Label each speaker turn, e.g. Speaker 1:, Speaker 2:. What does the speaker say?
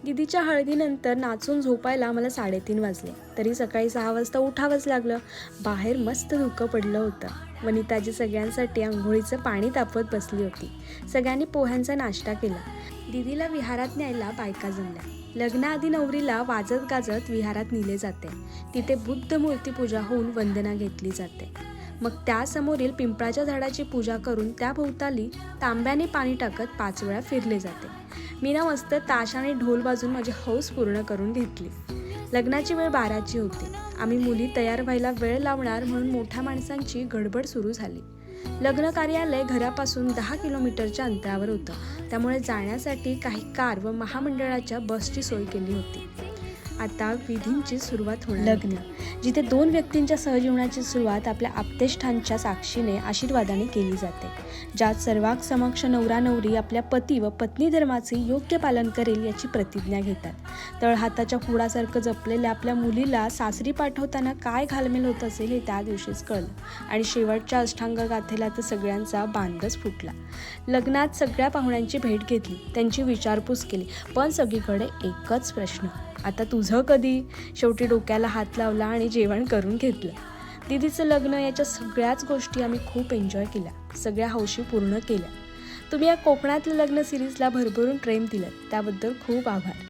Speaker 1: दीदीच्या हळदीनंतर नाचून झोपायला मला 3:30 वाजले. तरी सकाळी 6 वाजता उठावंच लागलं. बाहेर मस्त धुकं पडलं होतं. वनिताजी सगळ्यांसाठी आंघोळीचं पाणी तापवत बसली होती. सगळ्यांनी पोह्यांचा नाश्ता केला. दीदीला विहारात न्यायला बायका जमल्या. लग्नाआधी नवरीला वाजत गाजत विहारात नेले जाते. तिथे बुद्ध मूर्ती पूजा होऊन वंदना घेतली जाते. मग त्यासमोरील पिंपळाच्या झाडाची पूजा करून त्या भोवताली तांब्याने पाणी टाकत 5 वेळा फिरले जाते. मी ना मस्त ताश आणि ढोल वाजून माझी हौस पूर्ण करून घेतली. लग्नाची वेळ 12ची होती. आम्ही मुली तयार व्हायला वेळ लावणार म्हणून मोठ्या माणसांची गडबड सुरू झाली. लग्न कार्यालय घरापासून 10 किलोमीटरच्या अंतरावर होतं. त्यामुळे जाण्यासाठी काही कार व महामंडळाच्या बसची सोय केली होती. आता विधींची सुरुवात होणार. लग्न जिथे 2 व्यक्तींच्या सहजीवनाची सुरुवात आपल्या आप्तेष्टांच्या साक्षीने आशीर्वादाने केली जाते, ज्यात सर्वांग समक्ष नवरा नवरी आपल्या पती व पत्नी धर्माचे योग्य पालन करेल याची प्रतिज्ञा घेतात. तळहाताच्या फुडासारखं जपलेल्या आपल्या मुलीला सासरी पाठवताना काय घालमेल होत असेल हे त्या दिवशीच कळलं. आणि शेवटच्या अष्टांग गाथेला तर सगळ्यांचा बांधच फुटला. लग्नात सगळ्या पाहुण्यांची भेट घेतली, त्यांची विचारपूस केली, पण सगळीकडे एकच प्रश्न, आता तुझं कधी? शेवटी डोक्याला हात लावला आणि जेवण करून घेतलं. दीदीचं लग्न याच्या सगळ्याच गोष्टी आम्ही खूप एन्जॉय केल्या. सगळ्या हौशी पूर्ण केल्या. तुम्ही या कोकणातलं लग्न सिरीजला भरभरून प्रेम दिलं त्याबद्दल खूप आभार.